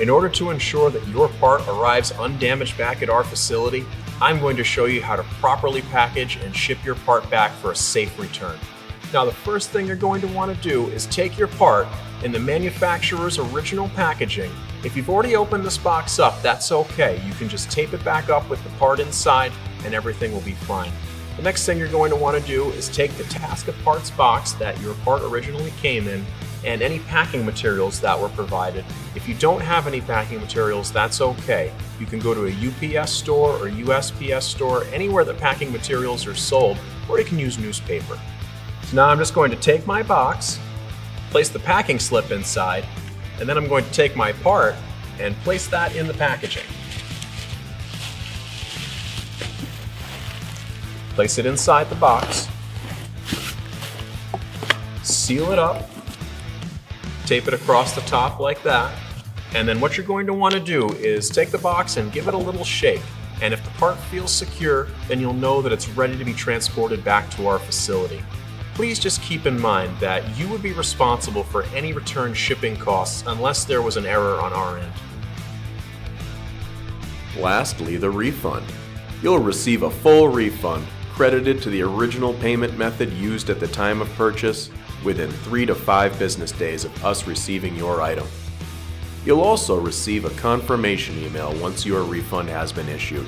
In order to ensure that your part arrives undamaged back at our facility, I'm going to show you how to properly package and ship your part back for a safe return. Now, the first thing you're going to want to do is take your part in the manufacturer's original packaging. If you've already opened this box up, that's okay. You can just tape it back up with the part inside and everything will be fine. The next thing you're going to want to do is take the Tasca Parts box that your part originally came in and any packing materials that were provided. If you don't have any packing materials, that's okay. You can go to a UPS store or USPS store, anywhere that packing materials are sold, or you can use newspaper. So now I'm just going to take my box, place the packing slip inside, and then I'm going to take my part and place that in the packaging. Place it inside the box, seal it up, tape it across the top like that, and then what you're going to want to do is take the box and give it a little shake. And if the part feels secure, then you'll know that it's ready to be transported back to our facility. Please just keep in mind that you would be responsible for any return shipping costs unless there was an error on our end. Lastly, the refund. You'll receive a full refund credited to the original payment method used at the time of purchase within 3 to 5 business days of us receiving your item. You'll also receive a confirmation email once your refund has been issued.